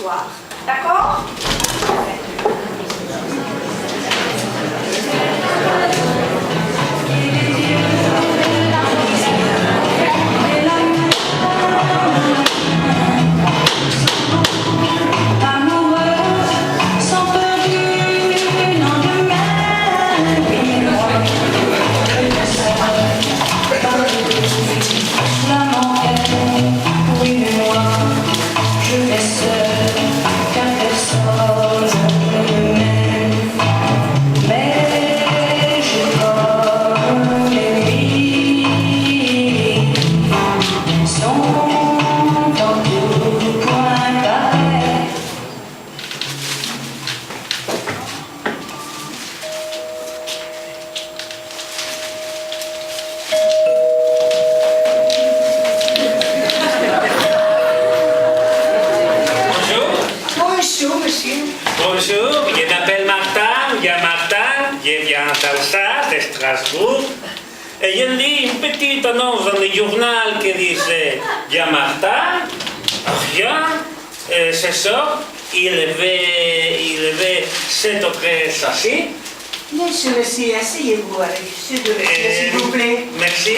soir. D'accord? Et je lis une petite annonce dans le journal qui disait « Il y a Martin, rien, c'est ça, il avait cet autre assis. » Monsieur, monsieur, asseyez-vous avec ce de monsieur, s'il vous plaît. Merci.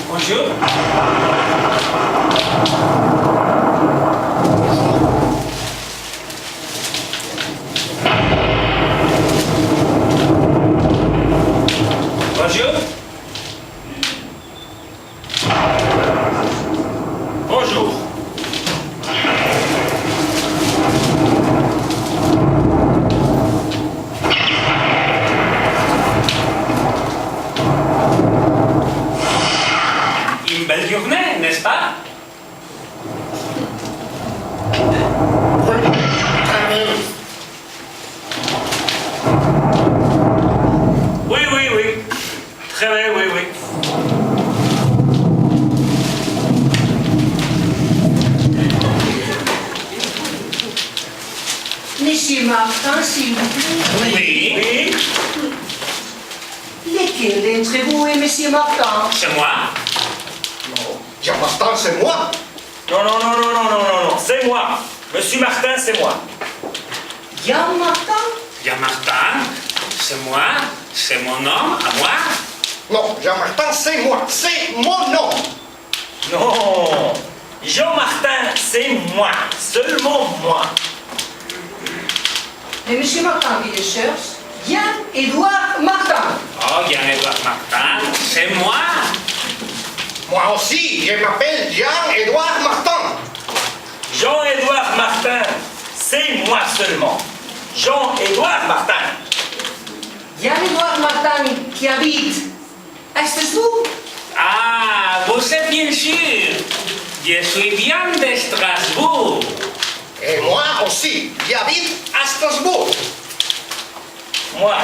Bonjour. Bonjour. Bonjour. Une belle journée, n'est-ce pas? Oui, oui, oui. Très bien, oui, oui. Monsieur Martin, s'il vous plaît. Oui, oui. Lequel d'entre vous est monsieur Martin? C'est moi. Jean Martin, c'est moi. Non, non, non, non, non, non, non, non, c'est moi. Monsieur Martin, c'est moi. Jean Martin? Il y a Martin, c'est moi, c'est mon nom, à moi. Non, Jean Martin, c'est moi. C'est mon nom. Non. Jean-Martin, c'est moi. Seulement moi. Mais monsieur Martin qui le cherche, Jean-Édouard Martin. Oh, Jean-Édouard Martin, c'est moi. Moi aussi, je m'appelle Jean-Édouard Martin. Jean-Édouard Martin, c'est moi seulement. Jean-Édouard Martin. Jean-Édouard Martin qui habite à Strasbourg. Ah, vous êtes bien sûr. Je suis bien de Strasbourg. Et moi aussi, j'habite à Strasbourg. Moi,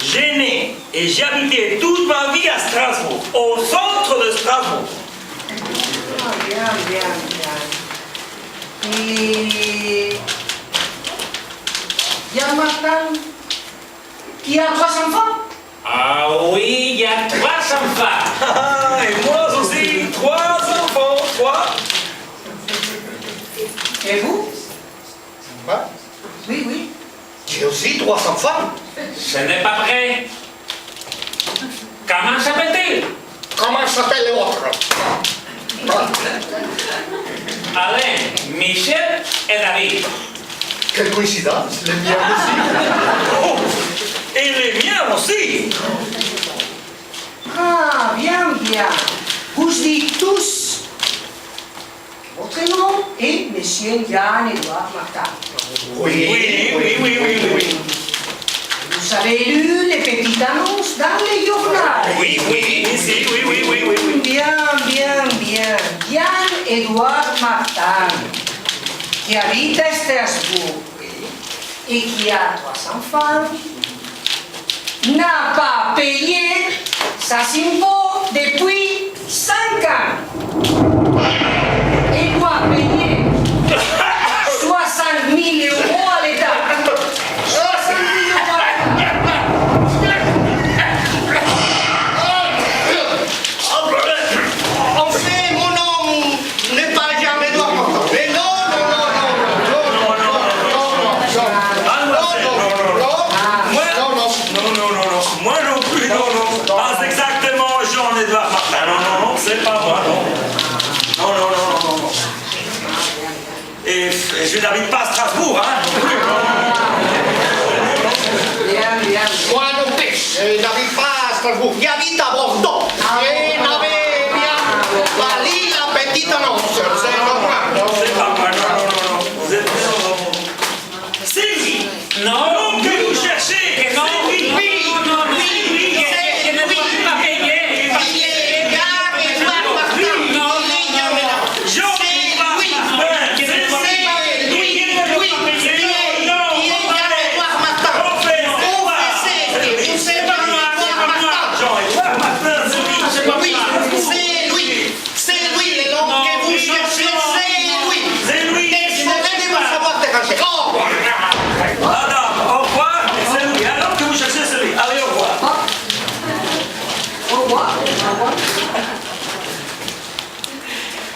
j'ai né et j'ai habité toute ma vie à Strasbourg, au centre de Strasbourg. Ah, bien, bien, bien. Et Jean Martin qui a 3 enfants. Ah oui, il y a 3 enfants. Ah, et moi aussi, 3 enfants, 3. Et vous? Hein? Oui, oui. J'ai aussi 3 enfants. Ce n'est pas vrai. Comment s'appelle-t-il? Comment s'appelle l'autre? Alain, Michel et David. Quelle coïncidence, le mien aussi. Oh, et les miens aussi. Ah, bien, bien. Vous dites tous votre nom est monsieur Jean-Édouard Martin. Oui, Oui, oui, oui, oui, oui. Vous avez lu les petites annonces dans les journaux. Oui, oui, ici, oui, oui, oui, oui, oui. Bien, bien, bien. Jean-Édouard Martin, qui habite à Strasbourg. et qui a 3 enfants n'a pas payé sa impôt depuis 5 ans. Il doit payer 60 000 euros à l'État. 60 000 euros à En fait, mon nom n'est pas jamais droit. Mais non, Moi non plus, non. Pas exactement Jean-Edouard Martin. Non, c'est pas moi, non. Non. Et je n'habite pas à Strasbourg, hein. Bien. moi non plus. Je n'habite pas à Strasbourg. J'habite à Bordeaux. Et n'avez bien pas lu la petite annonce. C'est normal. C'est pas moi, non. Vous êtes... C'est lui. Non, Que vous cherchez. non, C'est lui. je ne dois pas payer.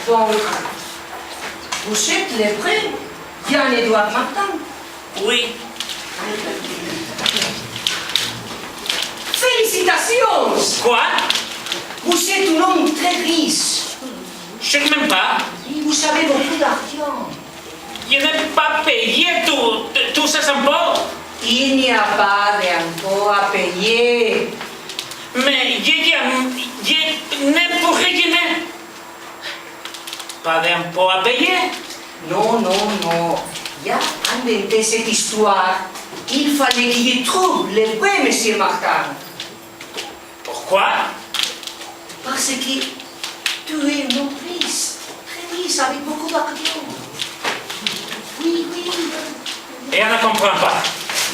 Donc, vous êtes les vrais Yann-Edouard Martin. Oui. Félicitations! Quoi? Vous êtes un homme très riche. Je ne même pas. Et vous avez beaucoup d'argent. Je n'ai pas payé tous ces impôts. Il n'y a pas d'impôt à payer. Mais je n'ai pour rien. Pas d'impôt à payer. Non. Il a inventé cette histoire. Il fallait qu'il trouve le vrai monsieur Martin. Pourquoi? Parce que tu es un homme riche, très riche, avec beaucoup d'argent. Oui. Et on ne comprend pas.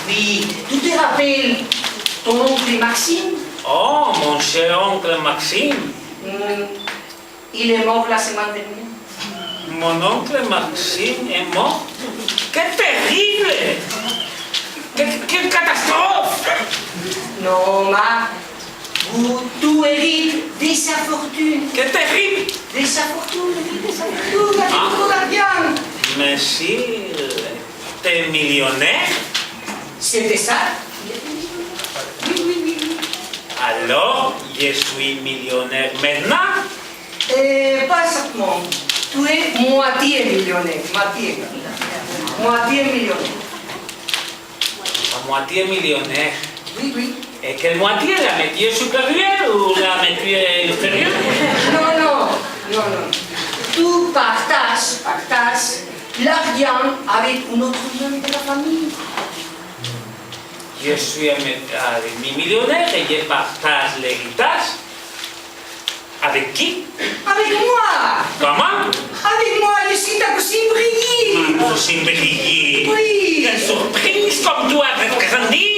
Oui, tu te rappelles ton oncle Maxime? Oh, mon cher oncle Maxime. Il est mort la semaine dernière. Mon oncle Maxime est mort. Quel terrible! Quelle catastrophe! Non, Marc, tu hérites de sa fortune. Quel terrible! De sa fortune, avec beaucoup d'argent. Mais si t'es millionnaire, C'était ça? Oui. alors je suis millionnaire maintenant. Pas exactement. Tu es moitié millionnaire. Moitié millionnaire. À moitié millionnaire. Oui. Et quelle moitié? La moitié supérieure ou la moitié inférieure? Non. Tu partages l'argent avec un autre membre de la famille. Je suis un demi-millionnaire et je partage l'héritage. Avec qui? Avec moi. Comment? Avec moi, je suis ta cousine Brigitte. Ah, cousine Brigitte. Oui. Quelle surprise comme tu as grandi.